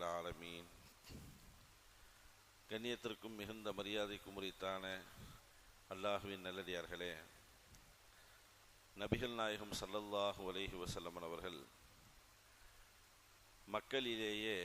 ரப்பில் ஆலமீன். கண்ணியத்திற்கும் மிகுந்த மரியாதைக்கும் உரித்தான அல்லாஹுவின் நல்லடியார்களே, நபிகள் நாயகம் ஸல்லல்லாஹு அலைஹி வஸல்லம் அவர்கள் மக்களிலேயே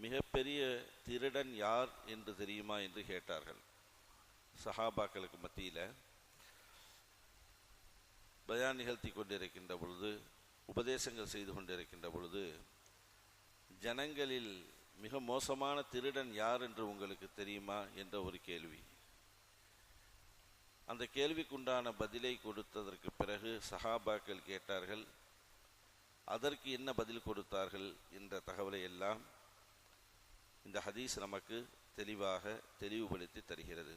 மிகப்பெரிய திருடன் யார் என்று தெரியுமா என்று கேட்டார்கள். சஹாபாக்களுக்கு மத்தியில் பயான் நிகழ்த்தி கொண்டிருக்கின்ற பொழுது, உபதேசங்கள் செய்து கொண்டிருக்கின்ற பொழுது, ஜனங்களில் மிக மோசமான திருடன் யார் என்று உங்களுக்கு தெரியுமா என்ற ஒரு கேள்வி. அந்த கேள்விக்குண்டான பதிலை கொடுத்ததற்கு பிறகு சஹாபாக்கள் கேட்டார்கள், அதற்கு என்ன பதில் கொடுத்தார்கள் என்ற தகவலை எல்லாம் இந்த ஹதீஸ் நமக்கு தெளிவுபடுத்தி தருகிறது.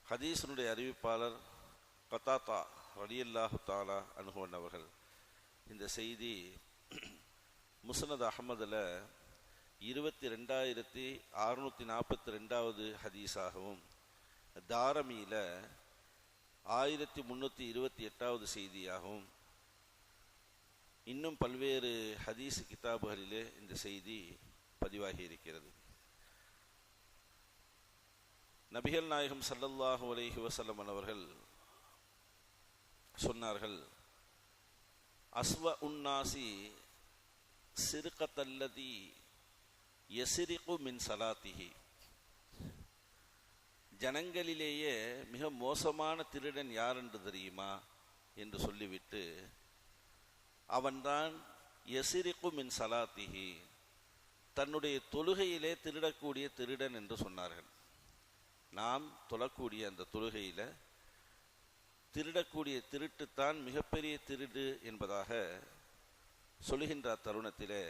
ஹதீஸினுடைய அறிவிப்பாளர் கதாதா ரலியல்லாஹு தஆலா அன்ஹு அவர்கள் இந்த செய்தி முஸ்னத் அஹ்மதில் 22,642 ஹதீஸாகவும், தாரமியில் 1328 செய்தியாகவும், இன்னும் பல்வேறு ஹதீஸ் கிதாபுகளிலே இந்த செய்தி பதிவாகி இருக்கிறது. நபிகள் நாயகம் ஸல்லல்லாஹு அலைஹி வஸல்லம் அவர்கள் சொன்னார்கள், அஸ்வ உன்னாசி சிறுகத்தல்லதி யசிரிகு மின் சலாத்திஹி. ஜனங்களிலேயே மிக மோசமான திருடன் யார் என்று தெரியுமா என்று சொல்லிவிட்டு, அவன்தான் யசிரிகு மின் சலாத்திஹி, தன்னுடைய தொழுகையிலே திருடக்கூடிய திருடன் என்று சொன்னார்கள். நாம் தொழக்கூடிய அந்த தொழுகையில் திருடக்கூடிய திருட்டுத்தான் மிகப்பெரிய திருடு என்பதாக சொல்கின்ற தருணத்திலே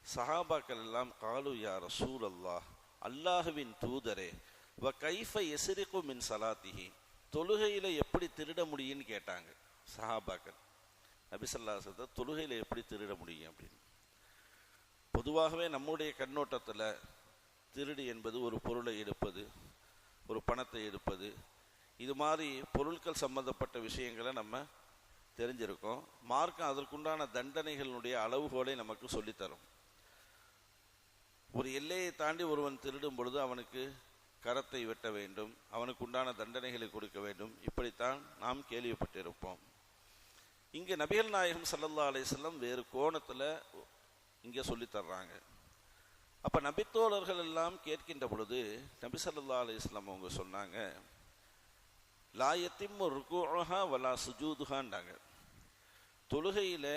சஹாபாக்கள் எல்லாம் காலு யா ரசூல் அல்லாஹ், அல்லாஹுவின் தூதரே, வ கைஃப யஸ்ரிகு மின் சலாத்திஹி, தொழுகையில் எப்படி திருட முடியும்னு கேட்டாங்க சஹாபாக்கள். நபி ஸல்லல்லாஹு அலைஹி வஸல்லம் தொழுகையில் எப்படி திருட முடியும் அப்படின்னு. பொதுவாகவே நம்முடைய கண்ணோட்டத்தில் திருடு என்பது ஒரு பொருளை எடுப்பது, ஒரு பணத்தை எடுப்பது, இது மாதிரி பொருட்கள் சம்பந்தப்பட்ட விஷயங்களை நம்ம தெரிஞ்சிருக்கோம். மார்க்கம் அதற்குண்டான தண்டனைகளுடைய அளவுகோலை நமக்கு சொல்லித்தரும். ஒரு எல்லையை தாண்டி ஒருவன் திருடும் பொழுது அவனுக்கு கரத்தை வெட்ட வேண்டும், அவனுக்கு உண்டான தண்டனைகளை கொடுக்க வேண்டும், இப்படித்தான் நாம் கேள்விப்பட்டிருப்போம். இங்கே நபிகள் நாயகம் ஸல்லல்லாஹு அலைஹி வஸல்லம் வேறு கோணத்தில் இங்கே சொல்லித்தர்றாங்க. அப்போ நபித்தோழர்கள் எல்லாம் கேட்கின்ற பொழுது நபி ஸல்லல்லாஹு அலைஹி வஸல்லம் அவங்க சொன்னாங்க, லா யத்திம்மு ருக்கூஹா வலா சுஜூதுஹான்றாங்க. தொழுகையில்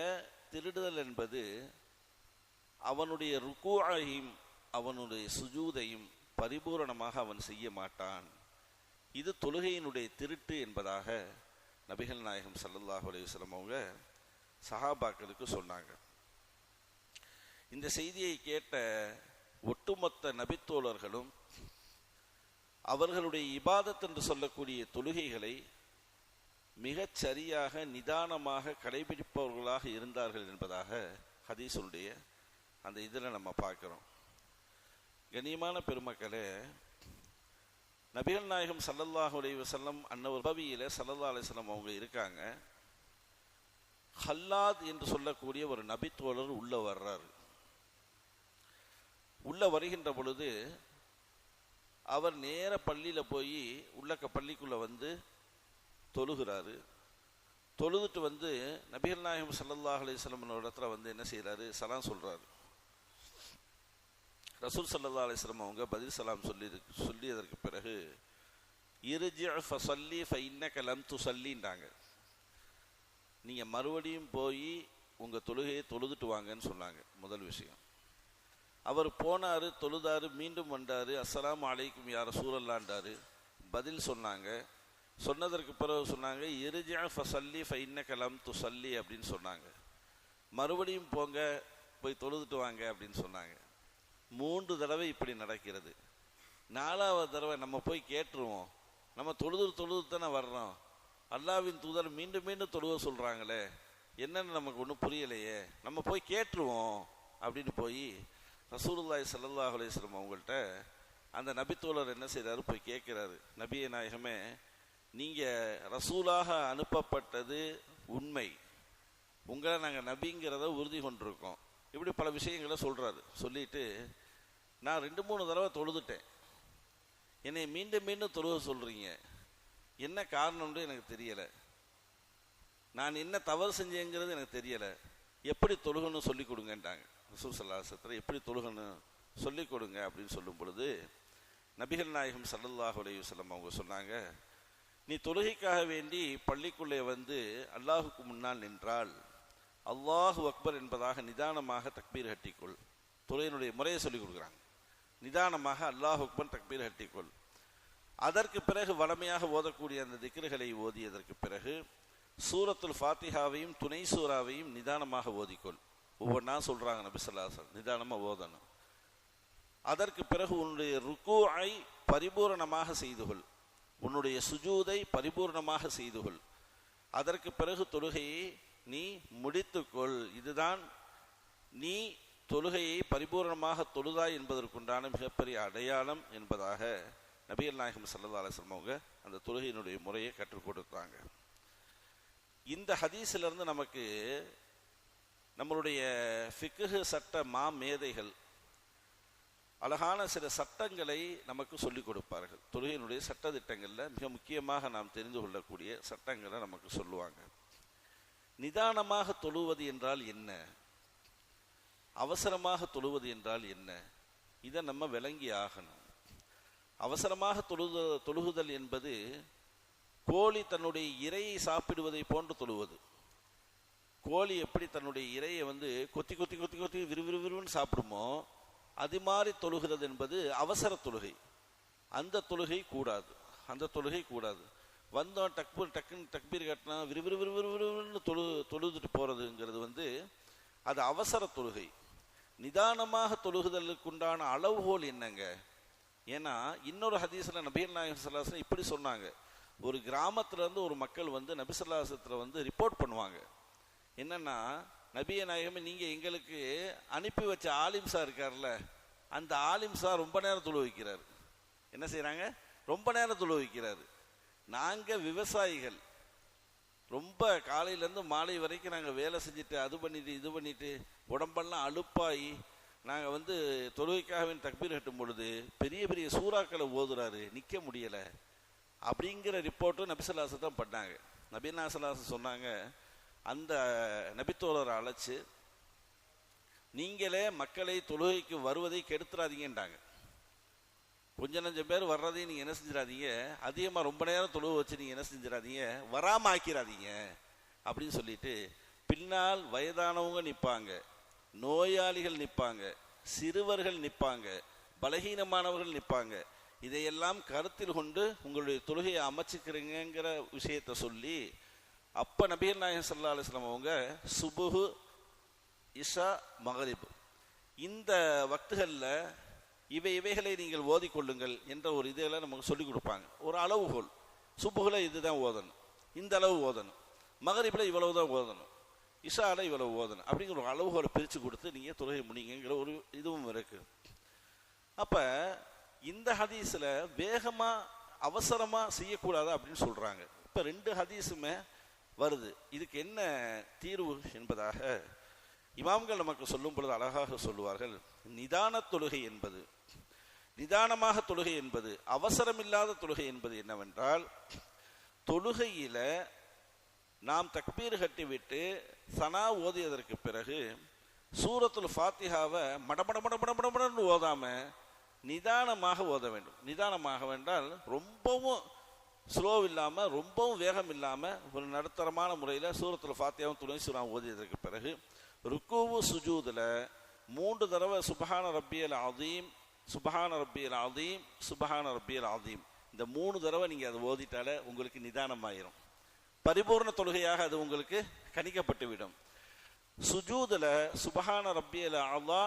திருடுதல் என்பது அவனுடைய ருக்கூஐயும் அவனுடைய சுஜூதையும் பரிபூரணமாக அவன் செய்ய மாட்டான். இது தொழுகையினுடைய திருட்டு என்பதாக நபிகள் நாயகம் ஸல்லல்லாஹு அலைஹி வஸல்லம் அவங்க சஹாபாக்களுக்கு சொன்னாங்க. இந்த செய்தியை கேட்ட ஒட்டுமொத்த நபித்தோழர்களும் அவர்களுடைய இபாதத் என்று சொல்லக்கூடிய தொழுகைகளை மிகச் சரியாக நிதானமாக கடைபிடிப்பவர்களாக இருந்தார்கள் என்பதாக ஹதீஸுடைய அந்த இதில் நம்ம பார்க்குறோம். கண்ணியமான பெருமக்களே, நபிகள் நாயகம் ஸல்லல்லாஹு அலைஹி வஸல்லம் அன்னவர் பவியில் ஸல்லல்லாஹு அலைஹி வஸல்லம் அவங்க இருக்காங்க. ஹல்லாத் என்று சொல்லக்கூடிய ஒரு நபித்தோழர் உள்ள வர்றாரு. உள்ள வருகின்ற பொழுது அவர் நேர பள்ளியில் போய் உள்ளக்க பள்ளிக்குள்ளே வந்து தொழுகிறாரு. தொழுதுட்டு வந்து நபிகள் நாயகம் ஸல்லல்லாஹு அலைஹி வஸல்லம் இடத்துல வந்து என்ன செய்கிறாரு, சலாம் சொல்கிறாரு. ரசூல் ஸல்லல்லாஹு அலைஹி வஸல்லம் அவங்க பதில் சலாம் சொல்லியதற்கு பிறகு இர்ஜி ஃபஸல்லி ஃபஇன்னக லம் துஸல்லின்றாங்க. நீங்கள் மறுபடியும் போய் உங்கள் தொழுகையை தொழுதுட்டு வாங்கன்னு சொன்னாங்க. முதல் விஷயம். அவர் போனார், தொழுதாரு, மீண்டும் வந்தார், அஸ்ஸலாமு அலைக்கும் யா ரசூலல்லான்றாரு, பதில் சொன்னாங்க. சொன்னதற்கு பிறகு சொன்னாங்க இர்ஜி ஃபஸல்லி ஃபஇன்னக லம் துஸல்லி அப்படின்னு சொன்னாங்க. மறுபடியும் போங்க, போய் தொழுதுட்டு வாங்க அப்படின்னு சொன்னாங்க. 3 தடவை இப்படி நடக்கிறது. 4வது தடவை நம்ம போய் கேட்டுருவோம், நம்ம தொழுது தானே வர்றோம், அல்லாஹ்வின் தூதர் மீண்டும் மீண்டும் தொழுவ சொல்கிறாங்களே, என்னன்னு நமக்கு ஒன்றும் புரியலையே, நம்ம போய் கேட்டுருவோம் அப்படின்னு போய் ரசூலுல்லாஹி ஸல்லல்லாஹு அலைஹி வஸல்லம் அவங்கள்ட்ட அந்த நபித்தோழர் என்ன செய்கிறாரு, போய் கேட்குறாரு, நபியே நாயகமே, நீங்கள் ரசூலாக அனுப்பப்பட்டது உண்மை, உங்களை நாங்கள் நபிங்கிறத உறுதி கொண்டிருக்கோம். இப்படி பல விஷயங்களை சொல்கிறாரு. சொல்லிட்டு நான் 2-3 தடவை தொழுதுட்டேன், என்னை மீண்டும் மீண்டும் தொழுக சொல்கிறீங்க, என்ன காரணம்னு எனக்கு தெரியலை, நான் என்ன தவறு செஞ்சேங்கிறது எனக்கு தெரியலை, எப்படி தொழுகணும் சொல்லி கொடுங்கன்ட்டாங்க. ரசூல் ஸல்லல்லாஹு அலைஹி வஸல்லம் எப்படி தொழுகணும் சொல்லி கொடுங்க அப்படின்னு சொல்லும் பொழுது நபிகள் நாயகம் ஸல்லல்லாஹு அலைஹி வஸல்லம் அவங்க சொன்னாங்க, நீ தொழுகைக்காக வேண்டி பள்ளிக்குள்ளே வந்து அல்லாஹுக்கு முன்னால் நின்றால் அல்லாஹு அக்பர் என்பதாக நிதானமாக தக்பீர் கட்டிக்கொள். தொழுகையினுடைய முறையை சொல்லிக் கொடுக்குறாங்க. நிதானமாக அல்லாஹு அக்பர் தக்பீர் கட்டிக்கொள். அதற்கு பிறகு வளமையாக ஓதக்கூடிய அந்த திக்ருகளை ஓதியதற்கு பிறகு சூரத்துல் ஃபாத்திஹாவையும் துணை சூறாவையும் நிதானமாக ஓதிக்கொள். ஒவ்வொன்றா சொல்கிறாங்க நபி ஸல்லல்லாஹு அலைஹி வஸல்லம், நிதானமாக ஓதணும். அதற்கு பிறகு உன்னுடைய ருக்கூஐ பரிபூரணமாக செய்துகொள், உன்னுடைய சுஜூதை பரிபூர்ணமாக செய்துகொள். அதற்கு பிறகு தொழுகையை நீ முடித்துக்கொள். இதுதான் நீ தொழுகையை பரிபூர்ணமாக தொழுதாய் என்பதற்குண்டான மிகப்பெரிய அடையாளம் என்பதாக நபிகள் நாயகம் ஸல்லல்லாஹு அலைஹி வஸல்லம் அவங்க அந்த தொழுகையினுடைய முறையை கற்றுக் கொடுத்தாங்க. இந்த ஹதீஸிலிருந்து நமக்கு நம்மளுடைய ஃபிக்ஹ் சட்ட மேதைகள் அழகான சில சட்டங்களை நமக்கு சொல்லிக் கொடுப்பார்கள். தொழுகையினுடைய சட்ட திட்டங்களில் மிக முக்கியமாக நாம் தெரிந்து கொள்ளக்கூடிய சட்டங்களை நமக்கு சொல்லுவாங்க. நிதானமாக தொழுவது என்றால் என்ன, அவசரமாக தொழுவது என்றால் என்ன, இதை நம்ம விளங்கி ஆகணும். அவசரமாக தொழுகுதல் என்பது கோழி தன்னுடைய இரையை சாப்பிடுவதை போன்று தொழுவது. கோழி எப்படி தன்னுடைய இரையை கொத்தி கொத்தி கொத்தி கொத்தி விறுவிறுவிறுன்னு சாப்பிடுமோ அது மாதிரி தொழுகிறது என்பது அவசர தொழுகை. அந்த தொழுகை கூடாது, அந்த தொழுகை கூடாது. வந்தோம் டக்குன்னு தக்பீர் கட்டினா விறுவிறுவிறுவிறுன்னு தொழுதுட்டு போகிறதுங்கிறது அது அவசர தொழுகை. நிதானமாக தொழுகுதலுக்குண்டான அளவுகோல் என்னங்க? ஏன்னா இன்னொரு ஹதீஸில் நபிகள் நாயகம் ஸல்லல்லாஹு அலைஹி வஸல்லம் இப்படி சொன்னாங்க, ஒரு கிராமத்திலேருந்து ஒரு மக்கள் நபி ஸல்லல்லாஹு அலைஹி வஸல்லம் ரிப்போர்ட் பண்ணுவாங்க. என்னன்னா, நபிய நாயகமே நீங்கள் எங்களுக்கு அனுப்பி வச்ச ஆலிம் சார் இருக்கார்ல, அந்த ஆலிம் சார் ரொம்ப நேரம் தொழு வைக்கிறார். என்ன செய்கிறாங்க? ரொம்ப நேரம் தொழு வைக்கிறாரு. நாங்கள் விவசாயிகள் ரொம்ப காலையிலேருந்து மாலை வரைக்கும் நாங்கள் வேலை செஞ்சுட்டு அது பண்ணிட்டு இது பண்ணிட்டு உடம்பெல்லாம் அலுப்பாகி நாங்கள் தொழுகைக்காக தக்பீர் கட்டும் பொழுது பெரிய பெரிய சூறாக்களை ஓதுறாரு, நிற்க முடியலை அப்படிங்கிற ரிப்போர்ட்டும் நபி ஸல்லல்லாஹு அலைஹி வஸல்லம் பண்ணாங்க. நபி ஸல்லல்லாஹு அலைஹி வஸல்லம் சொன்னாங்க, அந்த நபித்தோழரை அழைச்சு நீங்களே மக்களை தொழுகைக்கு வருவதை கெடுத்துறாதீங்கன்றாங்க. கொஞ்சம் நஞ்சம் பேர் வர்றதையும் நீங்கள் என்ன செஞ்சிடாதீங்க, அதிகமாக ரொம்ப நேரம் தொழுவை வச்சு நீங்கள் என்ன செஞ்சிடாதீங்க, வராமல் ஆக்கிடாதீங்க அப்படின்னு சொல்லிட்டு, பின்னால் வயதானவங்க நிற்பாங்க, நோயாளிகள் நிற்பாங்க, சிறுவர்கள் நிற்பாங்க, பலகீனமானவர்கள் நிற்பாங்க. இதையெல்லாம் கருத்தில் கொண்டு உங்களுடைய தொழுகையை அமைச்சுக்கிறீங்கிற விஷயத்தை சொல்லி, அப்போ நபிகள் நாயகம் ஸல்லல்லாஹு அலைஹி வஸல்லம் அவங்க சுபுஹு, இஷா, மகரிப் இந்த வக்துகளில் இவைகளை நீங்கள் ஓதிக்கொள்ளுங்கள் என்ற ஒரு இதெல்லாம் நமக்கு சொல்லிக் கொடுப்பாங்க. ஒரு அளவுகோல், சுபுகில் இதுதான் ஓதணும், இந்த அளவு ஓதணும், மகரிப்பில் இவ்வளவு தான் ஓதணும், இஷாவில் இவ்வளவு ஓதணும் அப்படிங்கிற ஒரு அளவுகோலை பிரித்து கொடுத்து நீங்கள் தொழுகை முடிங்கிற ஒரு இதுவும் இருக்குது. அப்போ இந்த ஹதீஸில் வேகமாக அவசரமாக செய்யக்கூடாது அப்படின்னு சொல்கிறாங்க. இப்போ 2 ஹதீஸுமே வருது. இதுக்கு என்ன தீர்வு என்பதாக இமாம்கள் நமக்கு சொல்லும் பொழுது அழகாக சொல்லுவார்கள். நிதான தொழுகை என்பது, நிதானமாக தொழுகை என்பது, அவசரமில்லாத தொழுகை என்பது என்னவென்றால், தொழுகையில் நாம் தக்பீர் கட்டிவிட்டு சனா ஓதியதற்கு பிறகு சூரத்துல் ஃபாத்திஹாவை மடமடமடமடமடன்னு ஓதாம நிதானமாக ஓத வேண்டும். நிதானமாக வேண்டால் ரொம்பவும் ஸ்லோ இல்லாமல் ரொம்பவும் வேகம் இல்லாமல் ஒரு நடுத்தரமான முறையில் சூரத்துல் ஃபாத்திஹாவும் துணை சூறா ஓதியதற்கு பிறகு ருக்கூவு சுஜூதில் 3 தடவை சுப்ஹான ரப்பியல் அதீம், சுப்ஹான ரப்பியல் அதீம், சுப்ஹான ரப்பியல் அதீம், இந்த 3 தடவை நீங்கள் அதை ஓதிட்டாலே உங்களுக்கு நிதானமாயிரும். பரிபூர்ண தொழுகையாக அது உங்களுக்கு கணிக்கப்பட்டுவிடும். சுஜூதில் சுப்ஹான ரப்பியல் அலா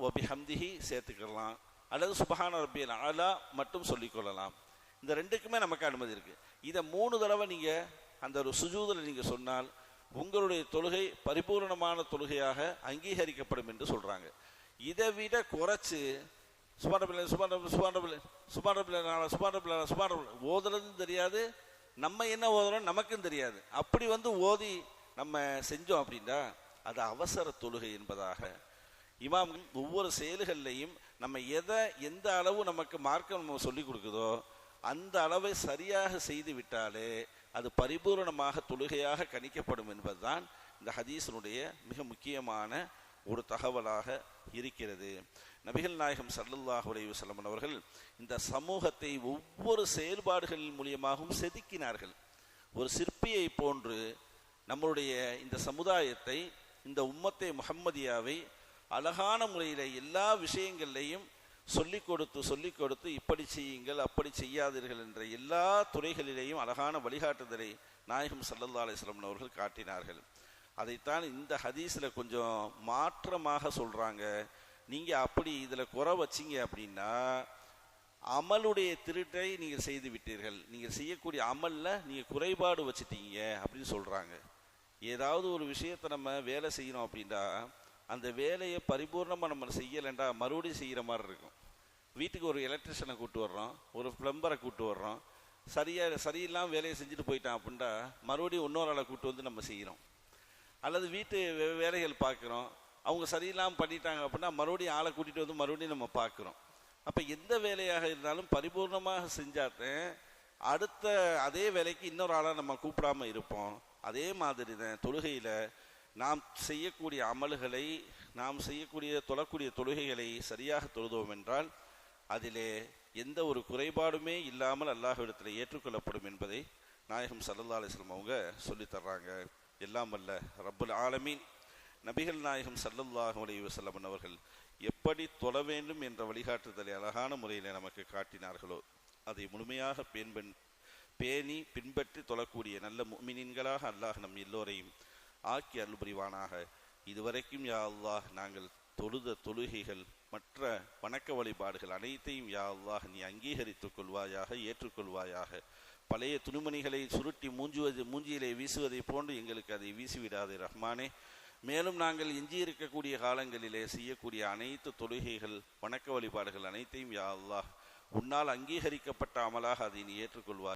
வ பிஹம்திஹி சேர்த்துக்கலாம், அல்லது சுப்ஹான ரப்பியல் அலா மட்டும் சொல்லிக்கொள்ளலாம். இந்த 2க்குமே நமக்கு அனுமதி இருக்குது. இதை 3 தடவை நீங்கள் அந்த ஒரு சுஜூதில் நீங்கள் சொன்னால் உங்களுடைய தொழுகை பரிபூர்ணமான தொழுகையாக அங்கீகரிக்கப்படும் என்று சொல்கிறாங்க. இதை விட குறைச்சி ஓதுறதும் தெரியாது, நம்ம என்ன ஓதுறோம் நமக்கும் தெரியாது, அப்படி ஓதி நம்ம செஞ்சோம் அப்படின்னா அது அவசர தொழுகை என்பதாக இமாம்கள் ஒவ்வொரு செயல்கள்லையும் நம்ம எந்த அளவு நமக்கு மார்க்கம் நம்ம சொல்லிக் கொடுக்குதோ அந்த அளவை சரியாக செய்து விட்டாலே அது பரிபூரணமாக தொழுகையாக கணிக்கப்படும் என்பதுதான் இந்த ஹதீஸினுடைய மிக முக்கியமான ஒரு தகவலாக இருக்கிறது. நபிகள் நாயகம் ஸல்லல்லாஹு அலைஹி வஸல்லம் அவர்கள் இந்த சமூகத்தை ஒவ்வொரு செயல்பாடுகளின் மூலியமாகவும் செதுக்கினார்கள். ஒரு சிற்பியை போன்று நம்மளுடைய இந்த சமுதாயத்தை, இந்த உம்மத்தை முஹம்மதியாவை அழகான முறையில் எல்லா விஷயங்கள்லையும் சொல்லிக் கொடுத்து இப்படி செய்யுங்கள் அப்படி செய்யாதீர்கள் என்ற எல்லா துறைகளிலேயும் அழகான வழிகாட்டுதலை நாயகம் ஸல்லல்லாஹு அலைஹி வஸல்லம் அவர்கள் காட்டினார்கள். அதைத்தான் இந்த ஹதீஸில் கொஞ்சம் மாற்றமாக சொல்கிறாங்க. நீங்கள் அப்படி இதில் குறை வச்சிங்க அப்படின்னா அமலுடைய திருட்டை நீங்கள் செய்து விட்டீர்கள், நீங்கள் செய்யக்கூடிய அமலில் நீங்கள் குறைபாடு வச்சுட்டீங்க அப்படின்னு சொல்கிறாங்க. ஏதாவது ஒரு விஷயத்தை நம்ம வேலை செய்யணும் அப்படின்னா அந்த வேலையை பரிபூர்ணமாக நம்ம செய்யலைண்டா மறுபடியும் செய்கிற மாதிரி இருக்கும். வீட்டுக்கு ஒரு எலக்ட்ரிஷியனை கூப்பிட்டு வர்றோம், ஒரு பிளம்பரை கூப்பிட்டு வர்றோம், சரியில்லாமல் வேலையை செஞ்சுட்டு போயிட்டான் அப்படின்ட்டா மறுபடியும் இன்னொரு ஆளை கூப்பிட்டு வந்து நம்ம செய்கிறோம். அல்லது வீட்டு வேலைகள் பார்க்குறோம், அவங்க சரியில்லாமல் பண்ணிட்டாங்க அப்படின்னா மறுபடியும் ஆளை கூட்டிகிட்டு வந்து மறுபடியும் நம்ம பார்க்குறோம். அப்போ எந்த வேலையாக இருந்தாலும் பரிபூர்ணமாக செஞ்சாத்தேன் அடுத்த அதே வேலைக்கு இன்னொரு ஆளாக நம்ம கூப்பிடாமல் இருப்போம். அதே மாதிரி தான் தொழுகையில் நாம் செய்யக்கூடிய அமல்களை, நாம் தொழக்கூடிய தொழுகைகளை சரியாக தொழுதோம் என்றால் அதிலே எந்த ஒரு குறைபாடுமே இல்லாமல் அல்லாஹ்விடத்தில் ஏற்றுக்கொள்ளப்படும் என்பதை நாயகம் ஸல்லல்லாஹு அலைஹி வஸல்லம் அவங்க சொல்லித்தர்றாங்க. எல்லாம் வல்ல ரப்புல் ஆலமீன் நபிகள் நாயகம் ஸல்லல்லாஹு அலைஹி வஸல்லம் அவர்கள் எப்படி தொழ வேண்டும் என்ற வழிகாட்டுதலை அழகான முறையில் நமக்கு காட்டினார்களோ அதை முழுமையாக பேணி பின்பற்றி தொழக்கூடிய நல்ல முஃமினீன்களாக அல்லாஹ் நம் எல்லோரையும் ஆக்கி அருள் புரிவானாக. இதுவரைக்கும் யா அல்லாஹ் நாங்கள் தொழுத தொழுகைகள் மற்ற வணக்க வழிபாடுகள் அனைத்தையும் யா அல்லாஹ் நீ அங்கீகரித்துக் கொள்வாயாக, ஏற்றுக்கொள்வாயாக. பழைய துணிமணிகளை சுருட்டி மூஞ்சியிலே வீசுவதை போன்று எங்களுக்கு அதை வீசிவிடாதே ரஹ்மானே. மேலும் நாங்கள் எஞ்சியிருக்கக்கூடிய காலங்களிலே செய்யக்கூடிய அனைத்து தொழுகைகள் வணக்க வழிபாடுகள் அனைத்தையும் யா அல்லாஹ் உன்னால் அங்கீகரிக்கப்பட்ட அமலாக அதை நீ ஏற்றுக்கொள்வாய்.